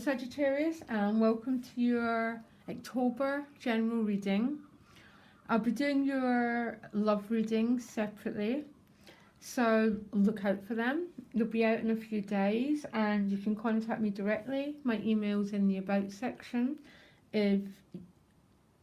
Sagittarius, and welcome to your October general reading. I'll be doing your love readings separately, so look out for them. They'll be out in a few days, and you can contact me directly. My email's in the about section. If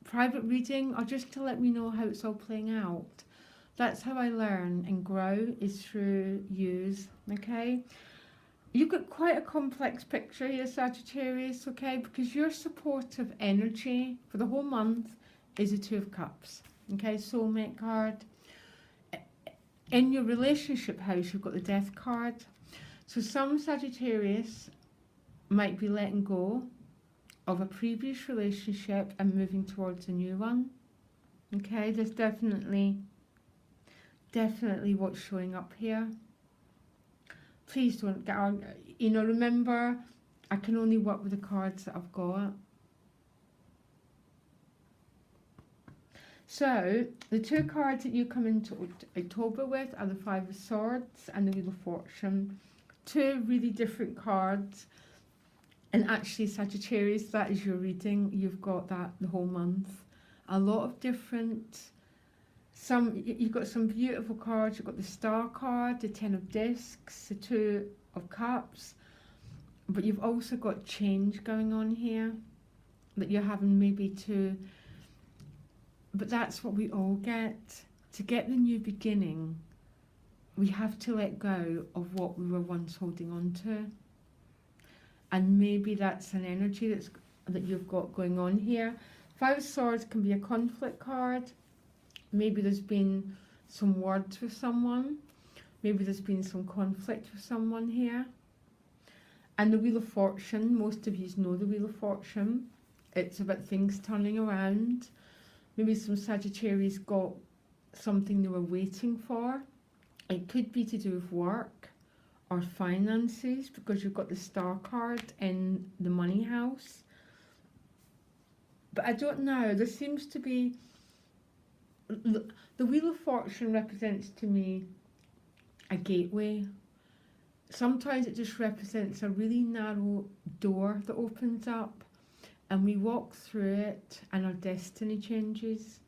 private reading, or just to let me know how it's all playing out. That's how I learn and grow, is through use, okay? You've got quite a complex picture here, Sagittarius, okay? Because your supportive energy for the whole month is the Two of Cups, okay? Soulmate card. In your relationship house, you've got the Death card. So some Sagittarius might be letting go of a previous relationship and moving towards a new one, okay? There's definitely what's showing up here. Please don't get on, remember, I can only work with the cards that I've got. So, the two cards that you come into October with are the Five of Swords and the Wheel of Fortune. Two really different cards. And actually, Sagittarius, that is your reading. You've got that the whole month. A lot of different... You've got some beautiful cards. You've got the Star card, the Ten of Discs, the Two of Cups, but you've also got change going on here that you're having maybe to, but that's what we all get. To get the new beginning, we have to let go of what we were once holding on to, and maybe that's an energy that you've got going on here. Five of Swords can be a conflict card. Maybe there's been some words with someone. Maybe there's been some conflict with someone here. And the Wheel of Fortune, most of you know the Wheel of Fortune. It's about things turning around. Maybe some Sagittarius got something they were waiting for. It could be to do with work or finances, because you've got the Star card in the money house. But I don't know, there seems to be... The Wheel of Fortune represents to me a gateway. Sometimes it just represents a really narrow door that opens up, and we walk through it and our destiny changes.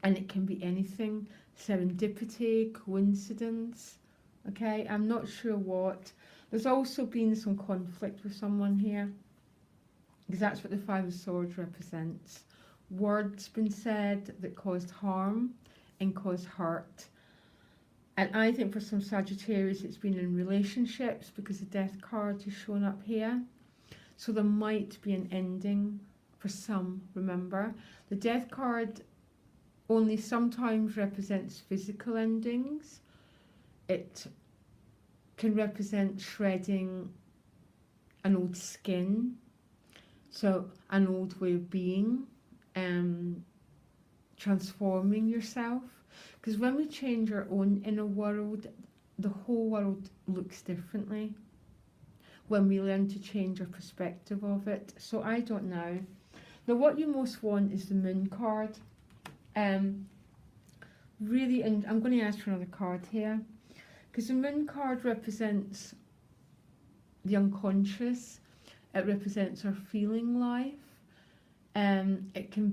And it can be anything, serendipity, coincidence, okay? I'm not sure what. There's also been some conflict with someone here, because that's what the Five of Swords represents. Words been said that caused harm and caused hurt. And I think for some Sagittarius it's been in relationships, because the Death card is shown up here. So there might be an ending for some, remember. The Death card only sometimes represents physical endings. It can represent shredding an old skin, so an old way of being. Transforming yourself, because when we change our own inner world, the whole world looks differently when we learn to change our perspective of it. So I don't know. Now what you most want is the Moon card. Really, and I'm going to ask for another card here, because the Moon card represents the unconscious. It represents our feeling life. It can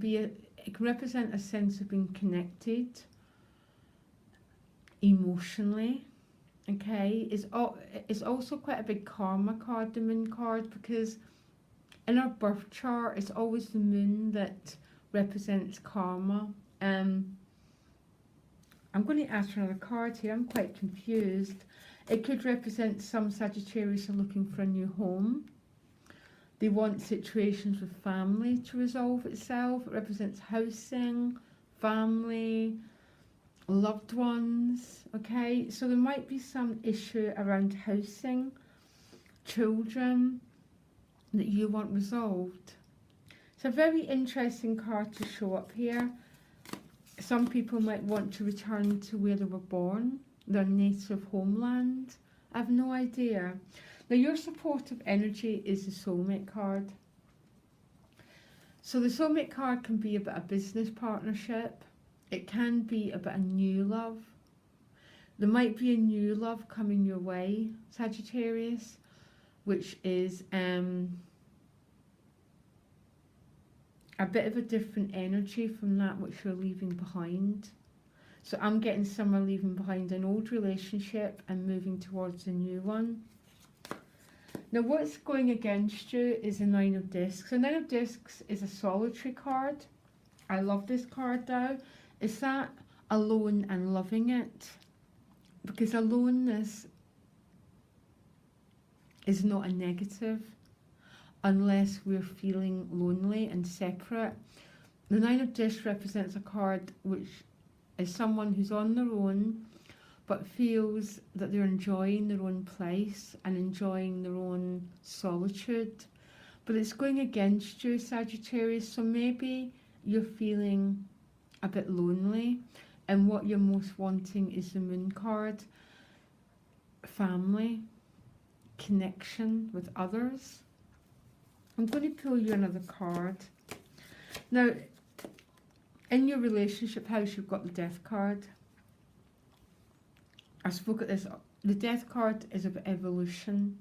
represent a sense of being connected emotionally, okay? It's also quite a big karma card, the Moon card, because in our birth chart, it's always the Moon that represents karma. I'm going to ask for another card here. I'm quite confused. It could represent some Sagittarius are looking for a new home. They want situations with family to resolve itself. It represents housing, family, loved ones, okay? So there might be some issue around housing, children, that you want resolved. It's a very interesting card to show up here. Some people might want to return to where they were born, their native homeland. I have no idea. Now your supportive energy is the Soulmate card. So the Soulmate card can be about a business partnership. It can be about a new love. There might be a new love coming your way, Sagittarius, which is a bit of a different energy from that which you're leaving behind. So I'm getting someone leaving behind an old relationship and moving towards a new one. Now what's going against you is a Nine of Discs. So Nine of Discs is a solitary card. I love this card though. Is that alone and loving it? Because aloneness is not a negative unless we're feeling lonely and separate. The Nine of Discs represents a card which is someone who's on their own but feels that they're enjoying their own place and enjoying their own solitude. But it's going against you, Sagittarius, so maybe you're feeling a bit lonely, and what you're most wanting is the Moon card. Family, connection with others. I'm going to pull you another card. Now, in your relationship house, you've got the Death card. I spoke at this. The Death card is of evolution.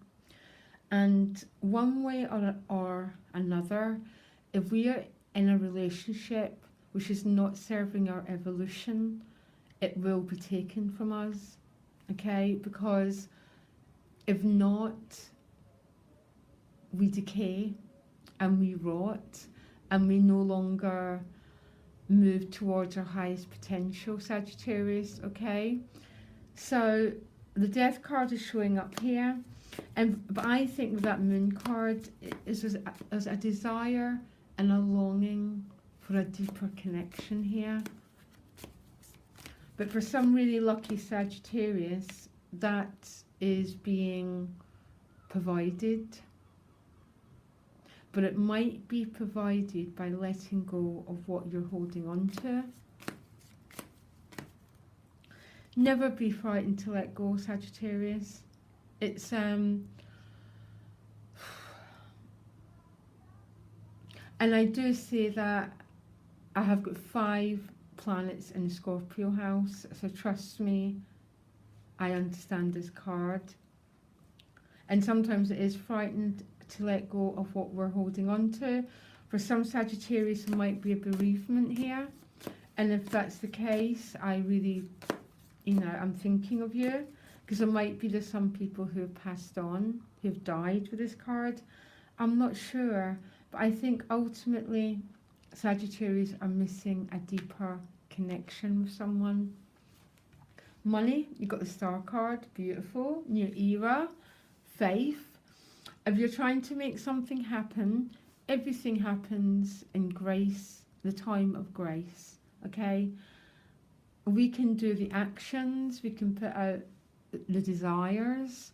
And one way or another, if we are in a relationship which is not serving our evolution, it will be taken from us. Okay? Because if not, we decay and we rot and we no longer move towards our highest potential, Sagittarius, okay? So the Death card is showing up here, but I think that Moon card is as a desire and a longing for a deeper connection here. But for some really lucky Sagittarius, that is being provided. But it might be provided by letting go of what you're holding on to. Never be frightened to let go, Sagittarius. It's and I do say that I have got 5 planets in the Scorpio house, so trust me, I understand this card. And sometimes it is frightened to let go of what we're holding on to. For some Sagittarius, there might be a bereavement here. And if that's the case, I really, I'm thinking of you. Because there might be there's some people who have passed on, who have died with this card. I'm not sure. But I think ultimately, Sagittarius are missing a deeper connection with someone. Money, you've got the Star card, beautiful. New era, faith. If you're trying to make something happen, everything happens in grace, the time of grace, okay? We can do the actions, we can put out the desires,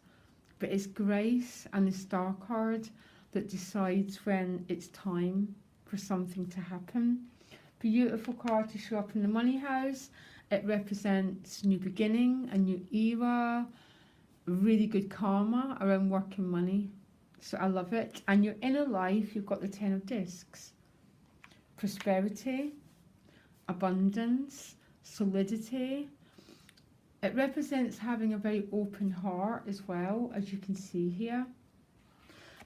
but it's grace and the Star card that decides when it's time for something to happen. Beautiful card to show up in the Money house. It represents new beginning, a new era, really good karma around work and money. So I love it. And your inner life, you've got the 10 of Discs. Prosperity, abundance, solidity. It represents having a very open heart as well, as you can see here.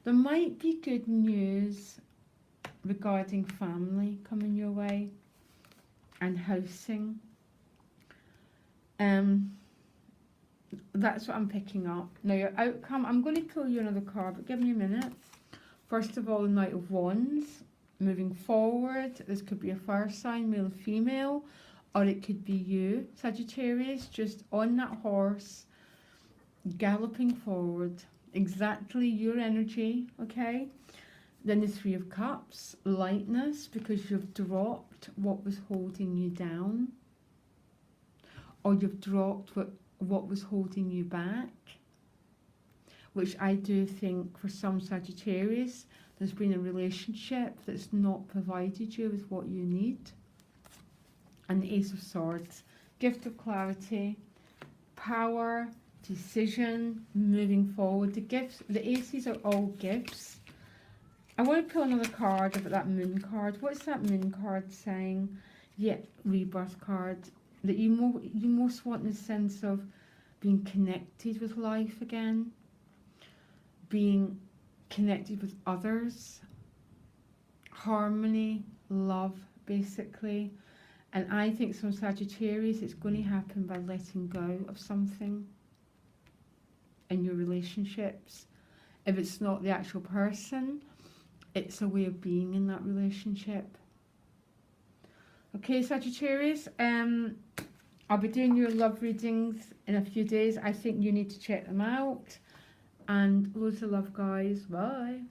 There might be good news regarding family coming your way and housing. That's what I'm picking up. Now your outcome, I'm going to pull you another card, but give me a minute. First of all, the Knight of Wands. Moving forward, this could be a fire sign, male or female, or it could be you, Sagittarius, just on that horse, galloping forward. Exactly your energy, okay? Then the Three of Cups, lightness, because you've dropped what was holding you down, or you've dropped what was holding you back, which I do think for some Sagittarius, there's been a relationship that's not provided you with what you need. And the Ace of Swords, gift of clarity, power, decision, moving forward. The gifts, the aces are all gifts. I want to pull another card about that Moon card. What's that Moon card saying? Yeah, Rebirth card. That you most want the sense of being connected with life again, being connected with others, harmony, love, basically. And I think some Sagittarius, it's going to happen by letting go of something in your relationships. If it's not the actual person, it's a way of being in that relationship. Okay, Sagittarius, I'll be doing your love readings in a few days. I think you need to check them out. And loads of love, guys. Bye.